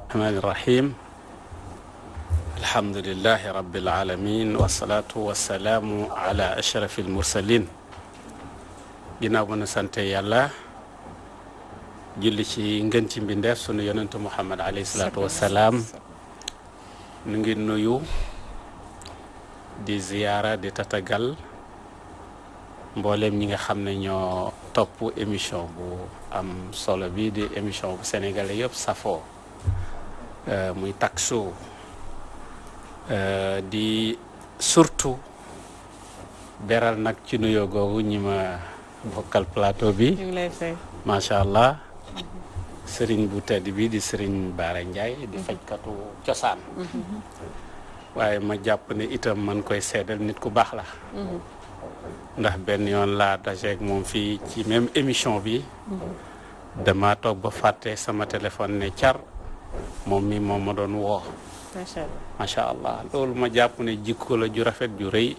الرحمن الرحيم الحمد لله رب العالمين والصلاة والسلام على أشرف المرسلين ginnaaw ba nu sante yàlla julli ci ngën ci mbindeef sunu yonentu Muhammad alayhi salaatu wassalaam nu ngi nuyu di ziyaara di tatagal mbooleem ñi nga xam ne ñoo topp émission bu am solo bi di émission bu sénégalais yëpp safoo muy Tak Show di surtout beral nag ci nuyoo googu ñi ma bokkal plateau bi macha allah sëriñ bu tedd bi di sëriñ Bara Ndiaye di fajkatu cosaan waaye ma jàpp ne itam man koy seedal nit ku baax la ndax benn yoon laa dajeek moom fii ci même émission bi dama toog ba fàtte sama téléphone ne car moom mi moom ma doon woo macha allah loolu ma jàpp ne jikko la ju rafet ju rëy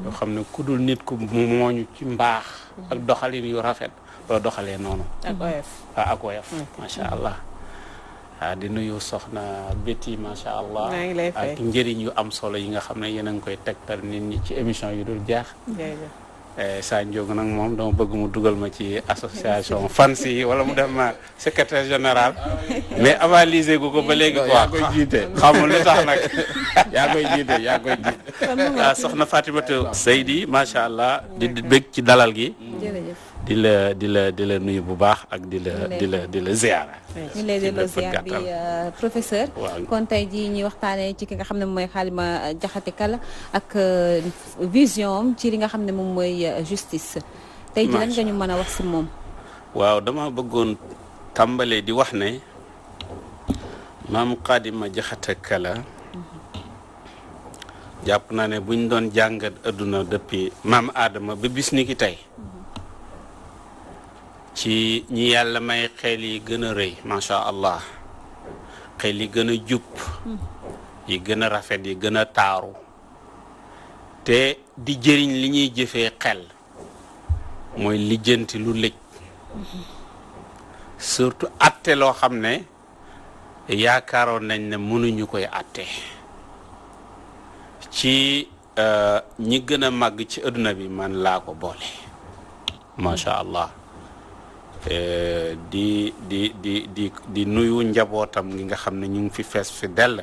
yoo xam ne ku dul nit ku mooñu ci mbaax ak doxalin yu rafet loo doxalee noonu ak woyof macha allah di nuyu soxna Betty macha allah ak njëriñ yu am solo yi nga xam ne yéen a ngi koy tegtal nit ñi ci émission yu dul jaax Sa Ndiogou nag moom dama bëgg mu dugal ma ci association fans yi wala mu def ma secrétaire général mais avalisé gu ko ba léegi quoi yaa koy jiite xamul lu tax nag yaa koy jiite waaw soxna Fatimatu Seydi macha allah di bëgg ci dalal gi di la nuyu bu baax ak di la ziara ñu lay delloo ziar bi professeur kon tey jii ñuy waxtaanee ci ki nga xam ne mooy Halima Diakhaté Kala ak vision ci li nga xam ne moom mooy justice tey jii lan nga ñu mën a wax si moom waaw dama bëggoon tàmbalee di wax ne maam Halima Diakhaté Kala jàpp naa ne buñ doon jàngat adduna depuis maam Adama ba bis ni ki tey ci ñi yàlla may xel yi gën a rëy macha allah xel yi gën a jub yi gën a rafet yi gën a taaru te di jëriñ li ñuy jëfee xel mooy lijjanti lu lëj surtout atte loo xam ne yaakaaroon nañ ne mënuñu koy atte ci ñi gën a màgg ci adduna bi man laa ko boole macha allah di nuyu njabootam gi nga xam ne ñu ngi fi fees fi dell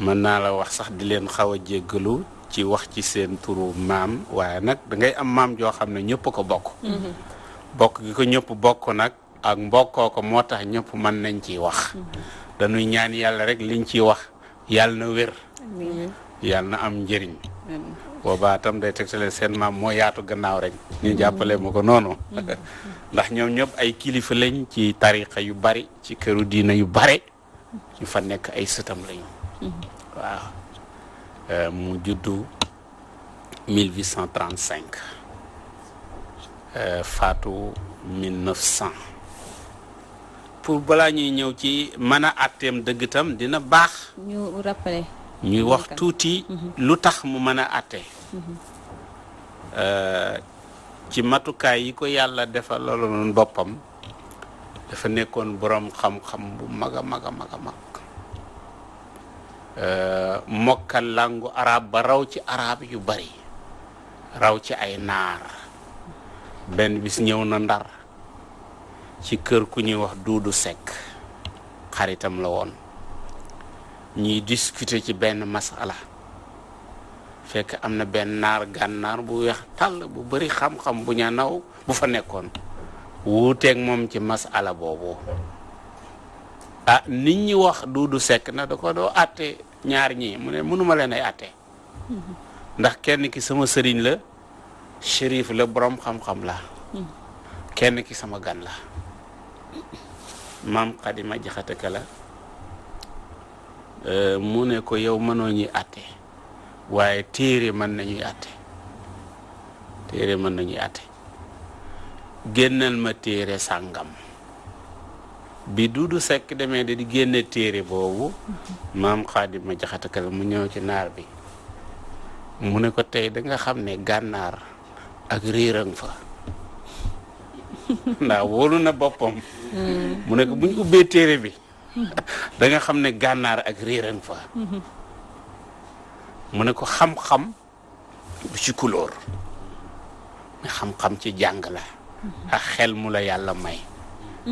mën naa la wax sax di leen xaw a jéggalu ci wax ci seen turu maam waaye nag da ngay am maam joo xam ne ñëpp ko bokk bokk gi ko ñëpp bokk nag ak mbokkoo ko moo tax ñëpp mën nañ ciy wax dañuy ñaan yàlla rek liñ ciy wax yàlla na wér yàlla na am njëriñ boobaa tam day tegtale seen maam moo yaatu gannaaw rek ñu jàppale ma ko noonu ndax ñoom ñëpp ay kilifa lañ ci tariqa yu bari ci këru diina yu bare ñu fa nekk ay sëtam lañu waaw mu juddu 1835 faatu 1900 pour balaa ñuy ñëw ci mën a àtteem dëgg tam dina baax ñu rappelé ñuy wax tuuti lu tax mu mën a àtte ci matukaay yi ko yàlla defaloon boppam dafa nekkoon boroom xam-xam bu mag a mag a mag a mag mokkal langu arab ba raw ci arab yu bari raw ci ay naar benn bis ñëw na Ndar ci kër ku ñuy wax Duudu Sekk xaritam la woon ñuy discuter ci benn masala fekk am na benn naar gànnaar bu weex tàll bu bari xam-xam bu ña naw bu fa nekkoon wuuteeg moom ci masala boobu nit ñi wax Duudu Sekk na da ko doo àtte ñaar ñi mu ne mënuma leen ay àtte ndax kenn ki sama sëriñ la shérif la borom xam-xam la kenn ki sama gan la maam Halima Diakhaté Kala mu ne ko yow mënoo ñuy àtte waaye téere mën nañuy àtte génnal ma téere sàngam bi Duudu Sekk demee di génne téere boobu maam Halima Diakhaté Kala mu ñëw ci naar bi mu ne ko tey da nga xam ne gànnaar ak réeran fa ndax wóolu na boppam mu ne ko buñ ubbee téere bi da nga xam ne gànnaar ak réeran fa mu ne ko xam-xam du ci couleur mais xam-xam ci jàng la ak xel mu la yàlla may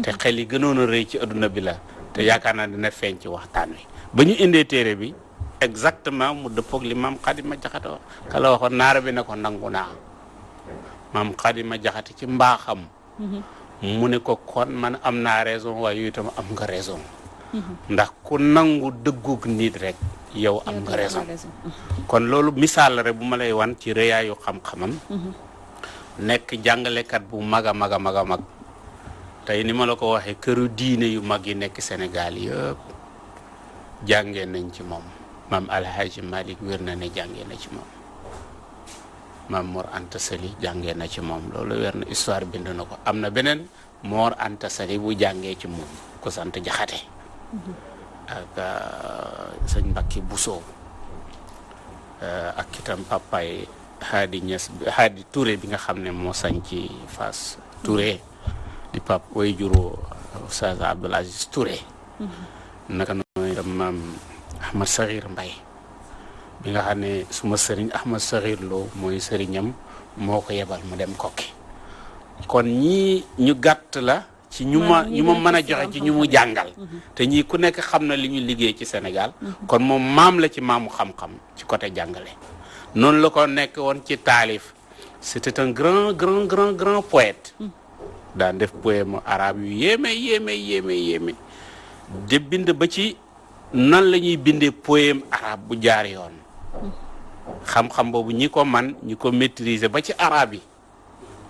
te xel yi gënoon a rëy ci adduna bi la te yaakaar naa dina feeñ ci waxtaan wi ba ñu indee téere bi exactement mu dëppoog li maam Xadima Jaxate wax kala waxoon naara bi ne ko nangu naa maam Xadima Jaxate ci mbaaxam mu ne ko kon man am naa raison waaye yow itam am nga raison ndax ku nangu dëggug nit rek yow am nga raison kon loolu misaal la rek bu ma lay wan ci rëyaayu xam-xamam nekk jàngalekat bu mag a mag a mag a mag tey ni ma la ko waxee këru diine yu mag yi nekk Sénégal yëpp jàngee nañ ci moom maam Alhaji Malick wér na ne jàngee na ci moom maam Mor Anta Sali jàngee na ci moom loolu wér na histoire bind na ko am na beneen Mor Anta Sali bu jàngee ci moom ko sant Jaxate ak sëñ Mbacke Bousso ak itam papaay Hadi Niass Hadi Touré bi nga xam ne moo sañ ci Fass Touré di pap way juro Oustaz Abdoul Aziz Touré naka noonu itam maam Ahmad Sakhir Mbaye bi nga xam ne suma sëriñ Ahmad Sakhir Lo mooy sëriñam moo ko yebal mu dem Kokki kon ñii ñu gàtt la ci ñu ma mën a joxe ci ñu mu jàngal te ñii ku nekk xam na li ñu liggéey ci Sénégal kon moom maam la ci maamu xam-xam ci côté jàngale noonu la ko nekk woon ci taalif c'était un grand poète daan def poème arabe yu yéeme de bind ba ci nan la ñuy bindee poème arabe bu jaar yoon xam-xam boobu ñi ko man ñi ko maîtriser ba ci arabe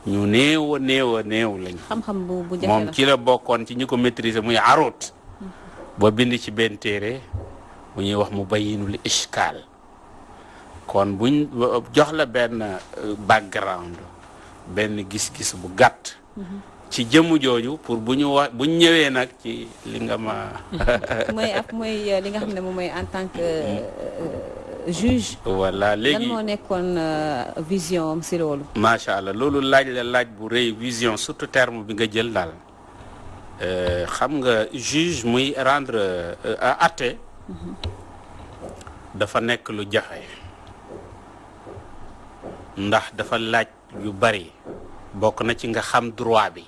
yi ñu néew lañu xam-xam bu jafe la moom ci la bokkoon ci ñi ko maîtriser muy arut ba bind ci benn téere bu ñuy wax mu bayyinul ishkaal kon buñ jox la benn background benn gis-gis bu gàtt ci jëmm jooju pour bu ñu ñëwee nag ci li nga ma mooy li nga xam ne moom mooy en tant que juge. voilà léegi lan moo nekkoon vision am si loolu. macha allah loolu laaj bu rëy vision surtout terme bi nga jël daal xam nga juge muy rendre àtte dafa nekk lu jafe ndax dafa laaj yu bari bokk na ci nga xam droit bi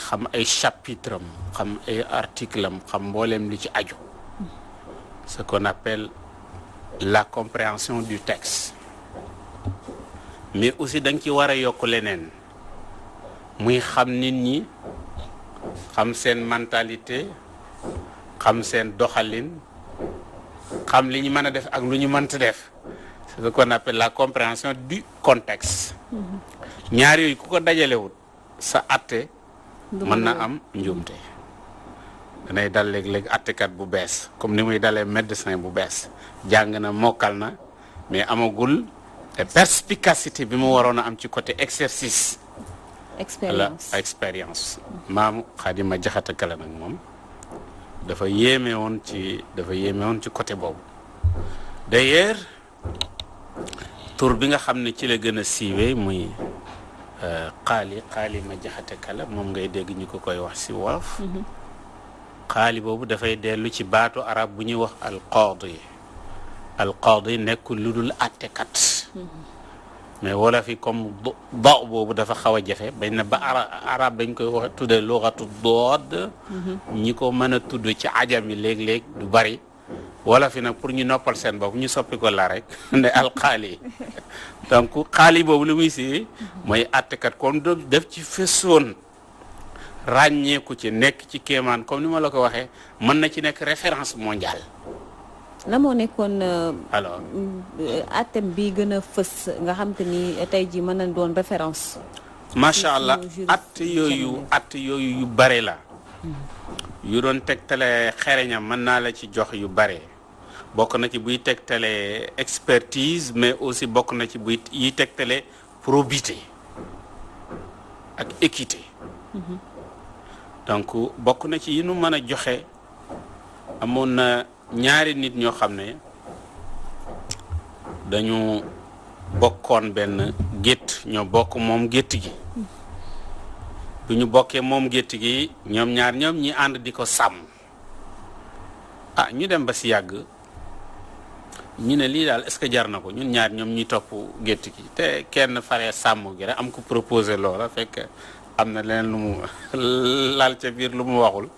xam ay chapitre am xam ay article am xam mboolem li ci aju. Ce qu'on appelle la compréhension du texte mais aussi da nga ci war a yokk leneen muy xam nit ñi xam seen mentalité xam seen doxalin xam li ñu mën a def ak lu ñu mënta def c'est ce qu'on appelle la compréhension du contexte ñaar yooyu ku ko dajalewut sa atte mën na am njuumte danay dal léeg-léeg attekat bu bees comme ni muy dalee médecin bu bees jàng na mokkal na mais amagul perspicacité bi mu waroon a am ci côté exercice expérience maamu Xaadima Jaxate Kala nag moom dafa yéeme woon ci côté boobu d'ailleurs tur bi nga xam ne ci la gën a siiwee muy Xaalima Jaxate Kala moom ngay dégg ñu ko koy wax si wolof xaali boobu dafay dellu ci baatu arab bu ñuy wax alqaadi nekkul lu dul attekat mais wala fi comme do boobu dafa xaw a jafe bañ na ba arab dañ koy wax tudde lughatu dood ñi ko mën a tudd ci ajam yi léeg-léeg du bari wala fi nag pour ñu noppal seen bopp ñu soppi ko la rek ne alxaali donc xaali boobu lu muy si mooy attekat kon def ci fesoon ràññeeku ci nekk ci kéemaan comme ni ma la ko waxee mën na ci nekk référence mondiale. la moo nekkoon. alors atem bi gën a fës nga xam te ni tey jii mën na doon référence. macha allah at yooyu yu bare la. yu doon tegtale xereñam mën naa la ci jox yu bare bokk na ci buy tegtale expertise mais aussi bokk na ci buy yi tegtale probité ak équité. donc bokk na ci yi nu mën a joxe amoon na ñaari nit ñoo xam ne dañu bokkoon benn gétt ñoo bokk moom gétt gi bu ñu bokkee moom gétt gi ñoom ñaar ñoom ñi ànd di ko sàmm ñu dem ba si yàgg ñu ne lii daal est-ce que jar na ko ñun ñaar ñoom ñuy topp gétt gi te kenn faree sàmm gi rek am ko proposé loola fekk am na leneen lu mu laal ca biir lu mu waxul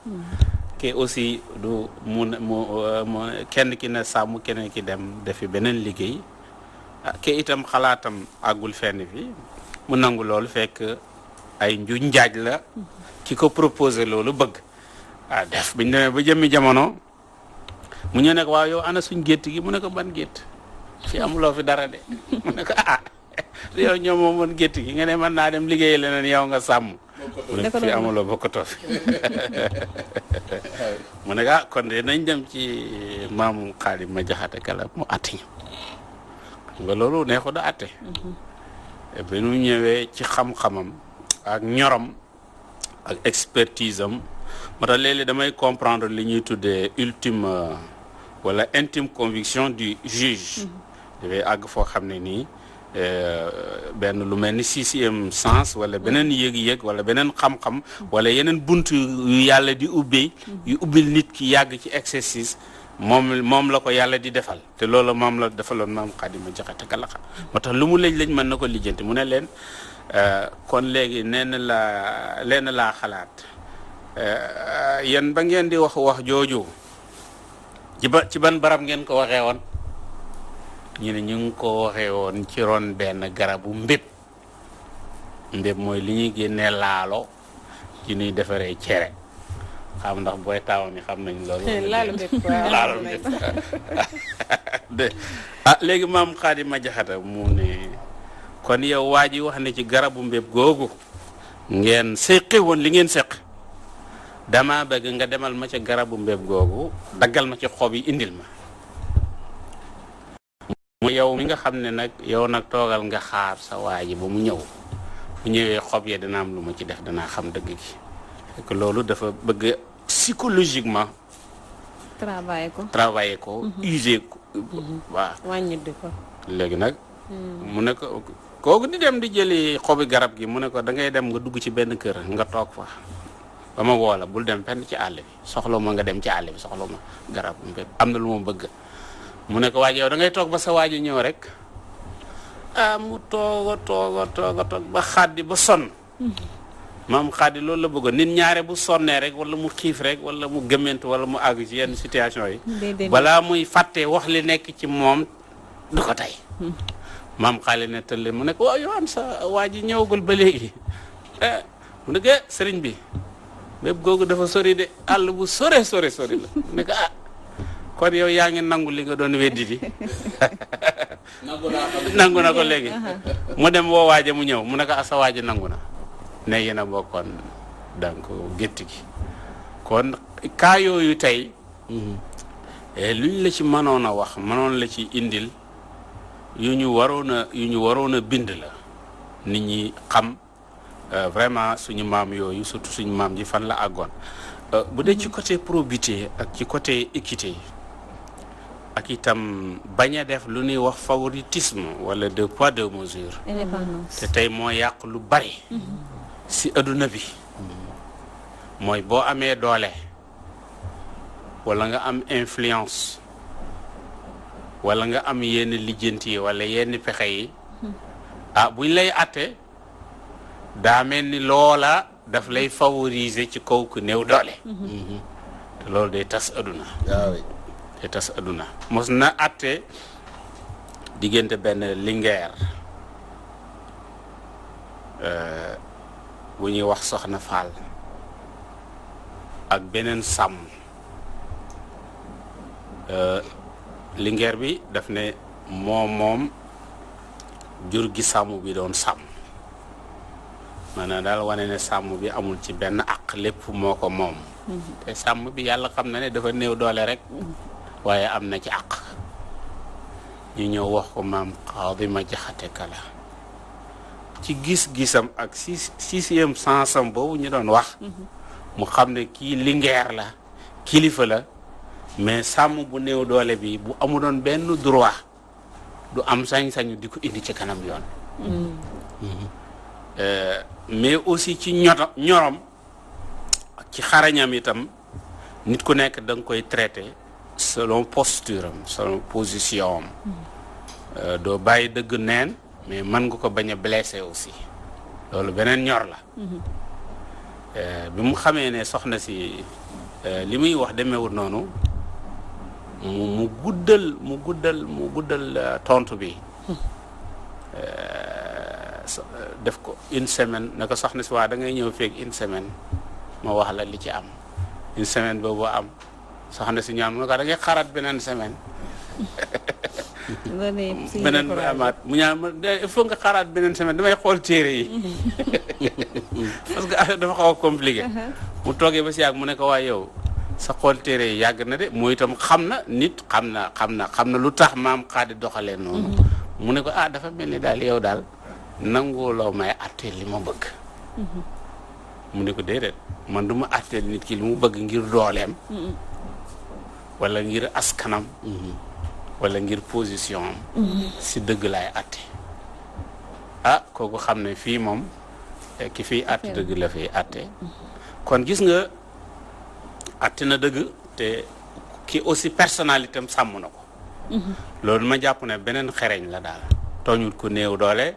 ke aussi du mu kenn ki ne sàmm keneen ki dem defi beneen liggéey ke itam xalaatam àggul fenn fi mu nangu loolu fekk ay njuñ njaaj la ki ko proposé loolu bëgg def biñ demee ba jëmmi jamono mu ñëw ne ko waaw yow ana suñ gétt gi mu ne ko ban gétt fi amuloo fi dara de mu ne ko yow ñoom moom man gétt gi nga ne mën naa dem liggéey leneen yow nga sàmm mu ne fi amuloo bokkatoo fi mu ne kon de nañ dem ci maam Xaali ma jaxate kala mu atti ñu xam nga loolu neexu da atte bi nu ñëwee ci xam-xamam ak ñorom ak expertise am moo tax léeg-léeg damay comprendre li ñuy tuddee ultime wala intime conviction du juge dafay àgg foo xam ne nii benn lu mel ni sixième sens wala beneen yëg-yëg wala beneen xam-xam wala yeneen bunt yu yàlla di ubbee yu ubbil nit ki yàgg ci exercice moom la ko yàlla di defal te loolu moom la defaloon maam Xaadima Jaxate Kala moo tax lu mu lëj mën na ko lijjanti mu ne leen kon léegi leen laa xalaat yéen ba ngeen di wax jooju ci ban barab ngeen ko waxee woon ñu ne ñu ngi ko waxee woon ci ron benn garabu mbéb mooy li ñuy génnee laalo ci ñuy defaree cere xam ndax booy taaw ni xam nañ loolu laalo mbéb léegi maam Xaadima Jaxate mu ne kon yow waa ji wax ne ci garabu mbéb googu ngeen séqi woon li ngeen séq dama bëgg nga demal ma ca garabu mbéb googu daggal ma ci xob yi indil ma mu yow mi nga xam ne nag yow nag toogal nga xaar sa waa ji ba mu ñëw bu ñëwee xob ya dina am lu ma ci def danaa xam dëgg gi fekk loolu dafa bëgg psychologiquement travailler ko user ko waaw wàññi ko léegi nag mu ne ko kooku di dem di jëli xobi garab gi mu ne ko da ngay dem nga dugg ci benn kër nga toog fa ba ma woola bul dem fenn ci àll bi soxla ma nga dem ci àll bi soxla ma garab am na lu ma bëgg mu ne ko waaj yow da ngay toog ba sa waaji ñëw rek mu toog ba xaddi ba sonn maam xaddi loolu la bëggoon nit ñaare bu sonnee rek wala mu xiif rek wala mu gëmmentu wala mu àgg ci yenn situation yi balaa muy fàtte wax li nekk ci moom du ko tey maam xaali ne tëlle mu ne ko waaw yow am sa waaji ñëwagul ba léegi mu ne ko sëriñ bi bépp googu dafa sori de àll bu sore la mu ne ko kon yow yaa ngi nangu li nga doon weddi di nangu na ko léegi mu dem woo waaja mu ñëw mu ne ko asa waaja nangu na ne yéen a bokkoon donc gétt gi kon kaa yooyu tey luñ la ci mënoon a wax mënoon la ci indil yu ñu waroon a bind la nit ñi xam vraiment suñu maam yooyu surtout suñu maam ji fan la àggoon bu dee ci côté probité ak ci côté équité ak itam bañ a def lu ñuy wax favoritisme wala deux poids deux mesures te tey moo yàq lu bari si adduna bi mooy boo amee doole wala nga am influence wala nga am yenn lijjanti yi wala yenn pexe yi buñ lay atte daa mel ni loola daf lay favoriser ci kaw ku néew doole te loolu day tas adduna day tas adduna mos na atte diggante benn lingeer bu ñuy wax Soxna Faal ak beneen sàmm lingeer bi daf ne moom jur gi sàmm bi doon sàmm maanaam daal wane ne sàmm bi amul ci benn àq lépp moo ko moom te sàmm bi yàlla xam na ne dafa néew doole rek waaye am na ci àq ñu ñëw wax ko maam Xaadima Jaxate Kala ci gis-gisam ak sixième sensam boobu ñu doon wax mu xam ne kii lingeer la kilifa la mais sàmm bu néew doole bi bu amu doon benn droit du am sañ-sañu di ko indi ci kanam yoon mais aussi ci ñorom ci xarañam itam nit ku nekk da nga koy traité selon posture am selon position am doo bàyyi dëgg neen mais mën nga ko bañ a blessé aussi loolu beneen ñor la bi mu xamee ne soxna si li muy wax demeewul noonu mu guddal tontu bi def ko une semaine ne ko soxna si waa da ngay ñëw feeg une semaine ma wax la li ci am une semaine boobu am soxna si ñaan mu ne ko da ngay xaaraat beneen semaine beneen bi amaat mu ñaan ma il faut nga xaaraat beneen semaine damay xool téere yi parce que affaire dafa xaw a compliqué mu toogee ba si yàgg mu ne ko waa yow sa xool téere yi yàgg na de mooy itam xam na nit xam na lu tax maam Xaadi doxalee noonu mu ne ko dafa mel ni daal yow daal nanguwuloo may atteel li ma bëgg mu ne ko déedéet man du ma atteel nit ki li mu bëgg ngir dooleem wala ngir askanam wala ngir position am si dëgg laay atte kooku xam ne fii moom ki fiy atte dëgg la fiy atte kon gis nga atte na dëgg te ki aussi personnalité am sàmm na ko loolu ma jàpp ne beneen xereñ la daal tooñul ku néew doole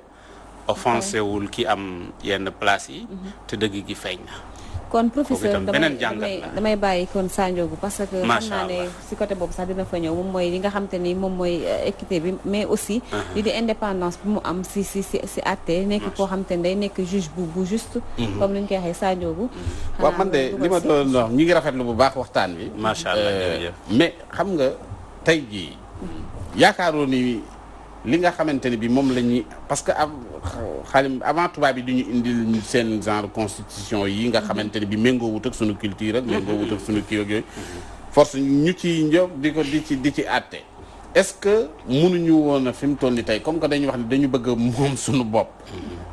offensé wul ki am yenn place yi te dëgg gi feeñ na kon professeur damay bàyyi kon Sandiogou parce que xam naa ne si côté boobu sax dina fa ñëw moom mooy li nga xam te ni moom mooy équité bi mais aussi li di indépendance bi mu am si àtte nekk koo xam te ne day nekk juge bu juste comme li ñu koy waxee Sandiogou waaw man de li ma doon wax ñi ngi rafetlu bu baax waxtaan wi macha allah mais xam nga tey jii yaakaaroo ni li nga xamante ne bi moom la ñuy parce que avant tubaab yi du ñu indil seen genre constitution yi nga xamante ne bi méngoo wut ak sunu culture ak méngoo wut ak sunu kii ak yooyu force ñu ci njob di ci àtte est-ce que mënuñu woon a fi mu toll ni tey comme que dañuy wax ne dañu bëgg a moom suñu bopp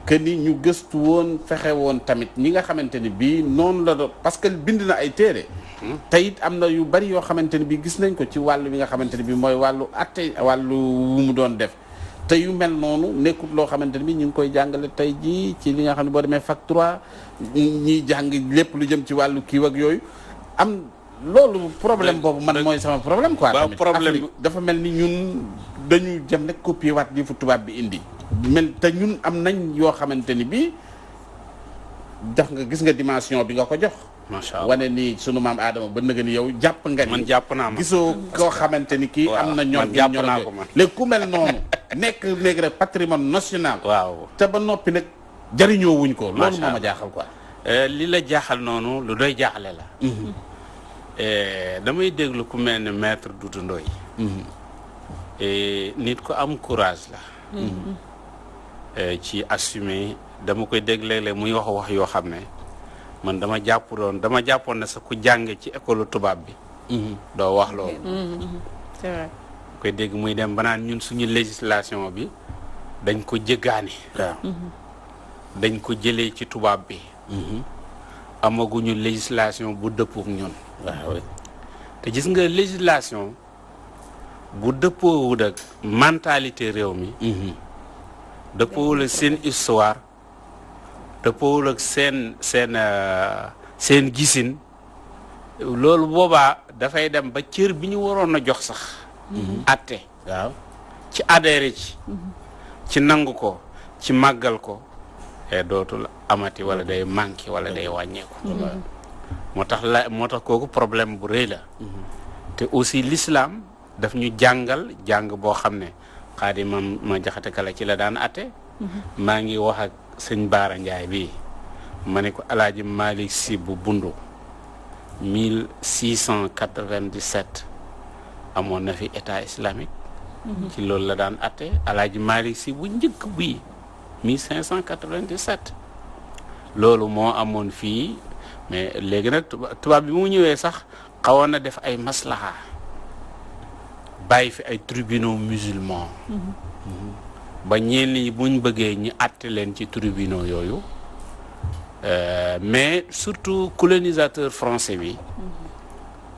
que ni ñu gëstu woon fexe woon tamit ñi nga xamante ni bii noonu la doon parce que bind na ay téere te it am na yu bari yoo xamante ni bii gis nañ ko ci wàllu bi nga xamante ni bii mooy wàllu atte wàllu wu mu doon def te yu mel noonu nekkul loo xamante ni bii ñu ngi koy jàngale tey jii ci li nga xam ne boo demee fac 3 ñiy jàng lépp lu jëm ci wàllu kii ak yooyu am loolu problème boobu man mooy sama problème quoi tamit problème dafa mel ni ñun dañu jëm rek copier waat li fu tubaab bi indi mel te ñun am nañ yoo xamante ni bii def nga gis nga dimension bi nga ko jox macha allah wane ni sunu maam Adama ba nëgë ni yow jàpp nga ni man jàpp naa ma gisoo koo xamante ni kii am na ñoom jàpp naa ko man léegi ku mel noonu nekk léegi rek patrimoine national waaw te ba noppi nag jariñoo wuñ ko loolu moo ma jaaxal quoi li la jaaxal noonu lu doy jaaxle la damay déglu ku mel ne maître Doudou Ndoye nit ko am courage la ci assumer dama koy dégg léeg-léeg muy wax yoo xam ne man dama jàppoon ne sax ku jànge ci école tubaab bi doo wax loolu c'est vrai koy dégg muy dem ba naan ñun suñu législation bi dañ ko jëggaani dañ ko jëlee ci tubaab bi amaguñu législation bu dëppook ñun waaw te gis nga législation bu dëppoowul ak mentalité réew mi dëppoowul ak seen histoire dëppoowul ak seen gisin loolu boobaa dafay dem ba cër bi ñu waroon a jox sax atte waaw ci adhéré ci nangu ko ci màggal ko dootul amati wala day manqué wala day wàññeeku moo tax kooku problème bu rëy la te aussi l'islam daf ñu jàngal jàng boo xam ne xaadi ma jaxate kala ci la daan atte maa ngi wax ak sëñ Baara Njaay bi ma ne ko alaaji Malick Sy bu bundu 1697 amoon na fi état islamique ci loolu la daan atte alaaji Malick Sy bu njëkk bii 1597 loolu moo amoon fii mais léegi nag tubaab bi mu ñëwee sax xawoon na def ay maslaha bàyyi fi ay tribunaux musulmans ba ñenn ñi buñ bëggee ñu àtte leen ci tribunaux yooyu mais surtout colonisateur français bi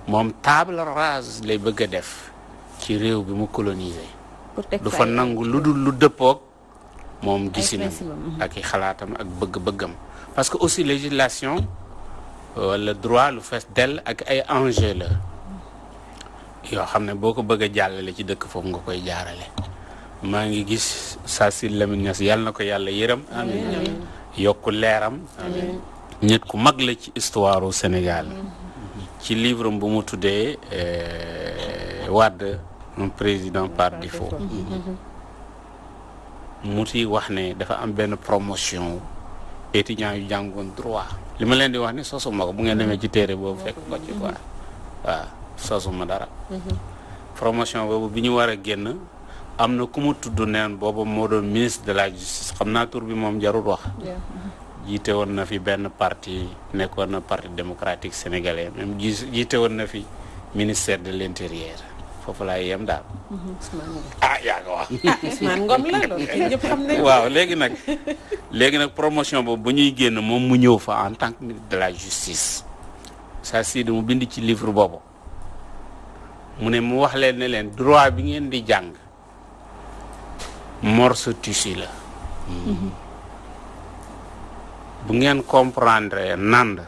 moom table rase lay bëgg a def ci réew bi mu coloniser du fa nangu lu dul lu dëppoog moom gisinam ak i xalaatam ak bëgg-bëggam parce que aussi législation wala droit lu fees dell ak ay enjeu la yoo xam ne boo ko bëgg a jàllale ci dëkk foofu nga koy jaarale maa ngi gis Sassy Lamine Niass yàlla na ko yàlla yërëm amiin yokku leeram amiin nit ku mag la ci histoire u Sénégal ci livre bu mu tuddee Wade un président par défaut mu ci wax ne dafa am benn promotion étudiants yu jàngoon droit li ma leen di wax ni sosuma ko bu ngeen demee ci téere boobu fekk ko ci quoi waaw sosuma dara promotion boobu bi ñu war a génn am na ku mu tudd neen boobu moo doon ministre de la justice xam naa tur bi moom jarul wax jiite woon na fi benn parti nekkoon na parti démocratique sénégalais même jiite woon na fi ministère de l'intérieur foofu laay yem daal yaa ko wax Ousmane Ngom la loolu ñëpp xam nañ waaw léegi nag promotion boobu bu ñuy génn moom mu ñëw fa en tant que ministre de la justice Sassy mu bind ci livre boobu mu ne mu wax leen ne leen droit bi ngeen di jàng morceau tissu la bu ngeen comprendre nand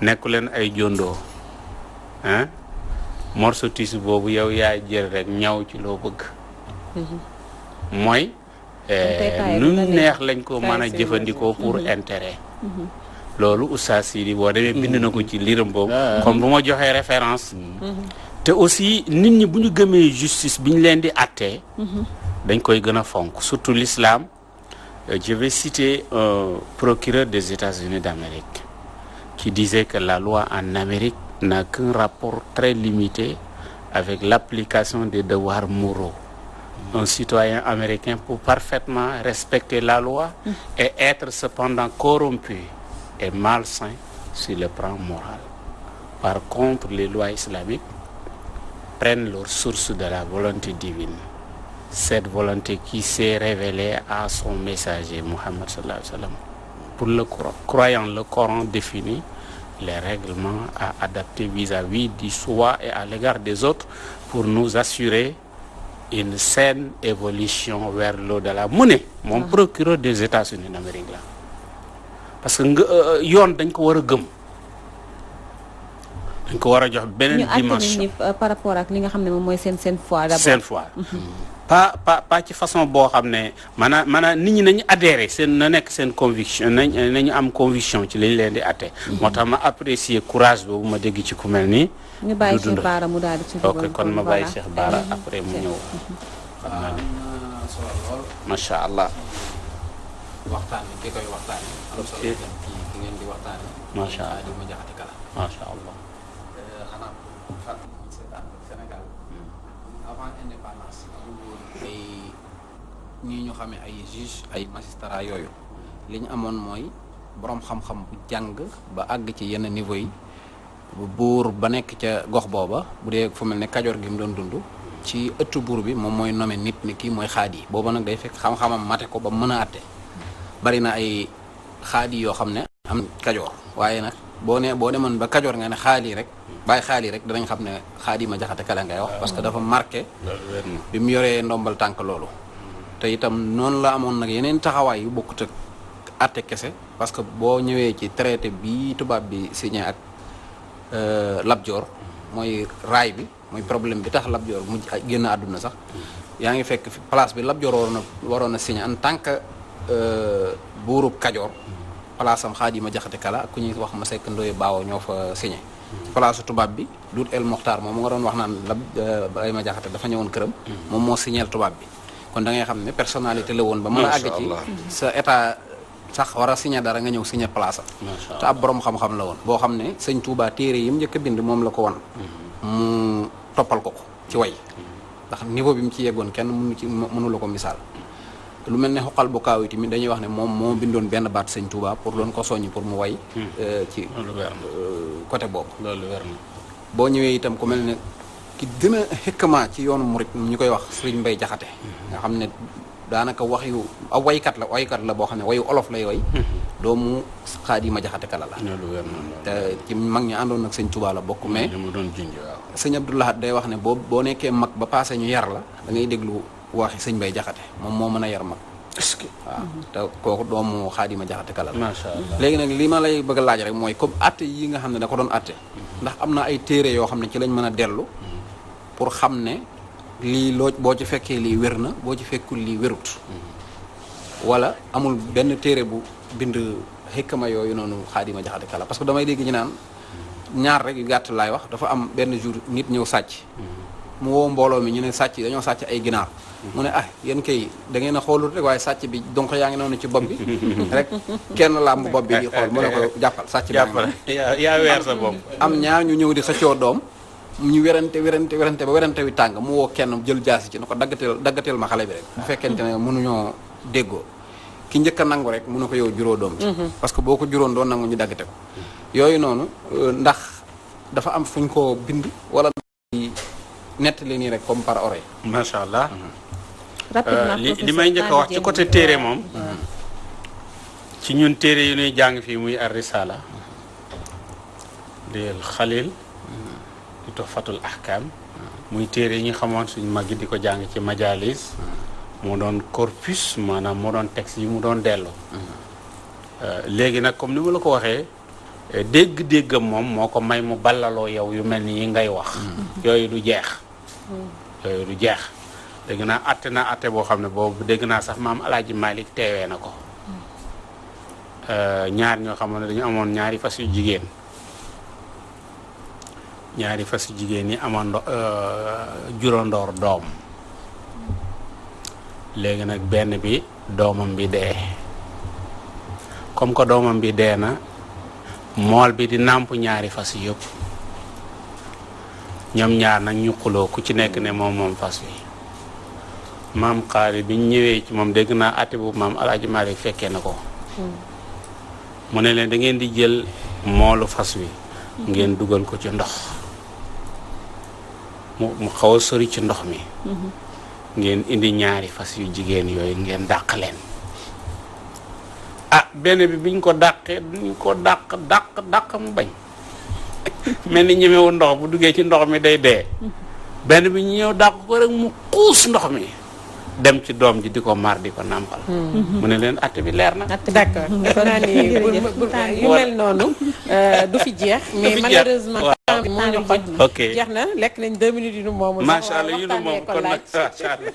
nekku leen ay jondoo hein morceau tissu boobu yow yaay jël rek ñaw ci loo bëgg mooy nu neex lañ ko mën a jëfandikoo pour intérêt loolu Oustaz Sidi boo demee bind na ko ci liram boobu comme bu ma joxee référence te aussi nit ñi bu ñu gëmee justice bi ñu leen di attee dañ koy gën a fonk surtout l'islam. Je vais citer un procureur des États-Unis d'Amérique qui disait que la loi en Amérique n'a qu'un rapport très limité avec l'application des devoirs moraux. Un citoyen américain peut parfaitement respecter la loi et être cependant corrompu et malsain sur le plan moral. Par contre, les lois islamiques prennent leur source de la volonté divine. Cette volonté qui s'est révélée à son messager, Muhammad sallallahu alayhi wa sallam. Pour le croyant, le Coran définit les règlements à adapter vis-à-vis du soi et à l'égard des autres pour nous assurer une saine évolution vers l'au-delà. mu ne moom procureur des États-Unis d'Amérique la parce que yoon dañ ko war a gëm dañ ko war a jox beneen dimension par rapport ak li nga xam ne moom mooy seen foi d'abord seen foi pas ci façon boo xam ne maanaam nit ñi nañu adhéré na nekk seen conviction nañu am conviction ci liñ leen di atte moo tax ma apprécier courage boobu ma dégg ci ku mel nii ñu bàyyi Cheikh Bara mu daal di ci dugal ok kon ma bàyyi Cheikh Bara après mu ñëw xam naa ne solo lool macha allah waxtaan bi ki koy waxtaane am solo ki ngeen di waxtaane macha allah di ma jaxati kala macha allah xanaa fàttali seetaan Sénégal avant indépendance ay ñii ñu xamee ay juge ay magistrat yooyu li ñu amoon mooy boroom xam-xam bu jàng ba àgg ci yenn niveau yi buur ba nekk ca gox booba bu dee fu mel ne Kajoor gi mu doon dund ci ëttu buur bi moom mooy nommé nit ni kii mooy xaadi yi booba nag day fekk xam-xamam mate ko ba mën a àtte bari na ay xaadi yoo xam ne am Kajoor waaye nag boo demoon ba Kajoor nga ne xaali rek bàyyi xaali rek danañ xam ne xaadi ma jaxate kala ngay wax parce que dafa marqué bi mu yoree ndombal tànk loolu te itam noonu la amoon nag yeneen taxawaay yu bokkut ak àtte kese parce que boo ñëwee ci traité bi tubaab bi signé ak Lat Joor mooy raay bi mooy problème bi tax Lat Joor mu génn àdduna sax yaa ngi fekk place bi Lat Joor waroon a signé en tant que buurub Kajoor place am xaadi ma jaxate kala ak ku ñuy wax ma sekk ndoye baawo ñoo fa signé ci place tubaab bi Dut El Mokhtar moom mu nga doon wax naan ay ma jaxate dafa ñëwoon këram moom moo signéel tubaab bi kon da ngay xam ne personnalité la woon ba mën a àgg ci sa état sax war a signé dara nga ñëw signé place am te ab borom xam-xam la woon boo xam ne sëñ Touba téere yi mu njëkk a bind moom la ko wan mu toppal ko ci way ndax niveau bi mu ci yeggoon kenn mënu la ko misaal lu mel ne xoqal bu kaaw yi tamit dañuy wax ne moom moo bindoon benn baat sëñ Touba pour doon ko soññi pour mu way ci côté boobu loolu wér na boo ñëwee itam ku mel ne ki gën a xëkkama ci yoonu murit ñu koy wax Sëriñ Mbay Jaxate nga xam ne daanaka wax yu aw waykat la boo xam ne wayu olof lay way doomu Xaadima Jaxate Kala la te ci mag ñi àndoon ak sëñ Touba la bokk mais sëñ Abdou Lahad day wax ne boo nekkee mag ba passé ñu yar la da ngay déglu waxi sëñ Mbay Jaxate moom moo mën a yar mag est-ce que waaw te kooku doomu Xaadima Jaxate Kala la. macha allah léegi nag li ma lay bëgg a laaj rek mooy comme atte yi nga xam ne da ko doon atte ndax am na ay téere yoo xam ne ci lañ mën a dellu pour xam ne lii loo boo ci fekkee lii wér na boo ci fekkul lii wérut wala amul benn téere bu bind xikma yooyu noonu Xaadima Jaxate Kala parce que damay dégg ñu naan ñaar rek yu gàtt laay wax dafa am benn jour nit ñëw sàcc mu woo mbooloo mi ñu ne sàcc dañoo sàcc ay ginaar mu ne yéen kay da ngeen a xoolut rek waaye sàcc bi donc yaa ngi noonu ci bopp bi rek kenn làmb bopp bi di xool mu ne ko jàppal sàcc bi yaa weer sa bopp am ñaar ñu ñëw di xëccoo doom ñu werante ba werante wi tàng mu woo kenn jël jaasi ci ne ko daggateel ma xale bi rek bu fekkente ne mënuñoo déggoo ki njëkk a nangu rek mu ne ko yow juróo doom ci parce que boo ko juróon doon nangu ñu daggate ko yooyu noonu ndax dafa am fuñ ko bind wala nettali nii rek comme par oreille. macha allah li may njëkk a wax ci côté téere moom ci ñun téere yu ñuy jàng fii muy ar risala lil xalil di tuhfatul ahkam muy téere yi ñu xamoon suñ mag yi di ko jàng ci majalis moo doon corpus maanaam moo doon texte yi mu doon delloo léegi nag comme ni ma la ko waxee dégg-déggam moom moo ko may mu ballaloo yow yu mel ni yi ngay wax yooyu du jeex dégg naa atte boo xam ne boobu dégg naa sax maam Alaaji Malick teewee na ko ñaar ñoo xam ne dañu amoon ñaari fas yu jigéen yi amoon juróondoor doom léegi nag benn bi doomam bi dee comme que doomam bi dee na mool bi di nàmp ñaari fas yëpp ñoom ñaar nag ñu xuloo ku ci nekk ne moom fas wi maam xaali biñ ñëwee ci moom dégg naa àtte bu maam Alaaji Maalik fekkee na ko mu ne leen da ngeen di jël moolu fas wi ngeen dugal ko ci ndox mu xaw a sori ci ndox mi ngeen indi ñaari fas yu jigéen yooyu ngeen dàq leen benn bi biñ ko dàqee duñ ko dàq mu bañ mel ni ñemewu ndox bu duggee ci ndox mi day dee benn bi ñu ñëw dàq ko rek mu xuus ndox mi dem ci doom ji di ko mar di ko nàmpal mu ne leen atte bi leer na d'accord defe naa ni yu mel noonu du fi jeex mais malheureusement temps bi moo ñu xoj ok jeex na lekk nañ 2 minutes yu nu moomu macha allah yu nu moom kon nag macha allah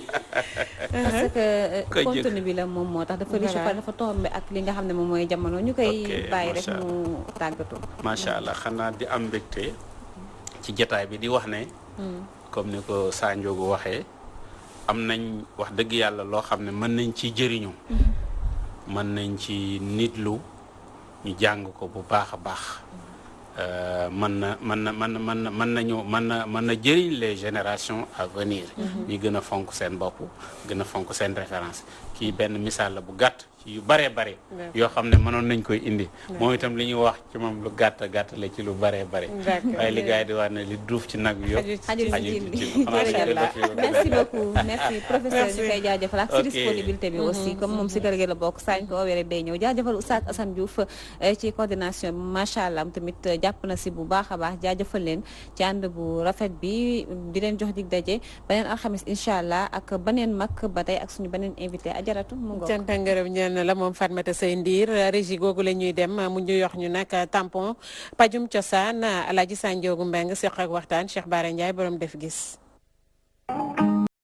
parce que contenu bi la moom moo tax dafa riche par dafa tombé ak li nga xam ne moom mooy jamono ñu koy bàyyi rek mu tàggatoo macha allah xanaa di am mbégte ci jataay bi di wax ne comme ni ko Sanjogu waxee am nañ wax dëgg yàlla loo xam ne mën nañ ci jëriñu mën nañ ci nitlu ñu jàng ko bu baax a baax mën na jëriñ les générations à venir ñi gën a fonk seen bopp gën a fonk seen référence kii benn misaal la bu gàtt ci yu baree bare yoo xam ne mënoon nañ koy indi moom itam li ñuy wax ci moom lu gàtt la ci lu baree bare waaye li gars yi di wax ne li duuf ci nag bi yëpp xajul ci merci beaucoup merci professeur ñu koy jaajëfal ak si disponibilité bi aussi comme moom si kër gi la bokk saañ ko woowee rek day ñëw jaajëfal Oustaz Assane Diouf ci coordination bi macha allah tamit jàpp na si bu baax a baax jaajëfal leen ci ànd bu rafet bi di leen jox dig daje beneen alxamis incha allah ak beneen mag ba tey ak suñu beneen invité ajaratu mu ngoog cant ak ngërëm ñeel na la moom Fatmata Sey Ndiir régie googu la ñuy dem mu ñu yox ñu nag tampon pajum cosaan Alaaji Sanjoogu Mbeng seq ak waxtaan Cheikh Bara Ndiaye borom def gis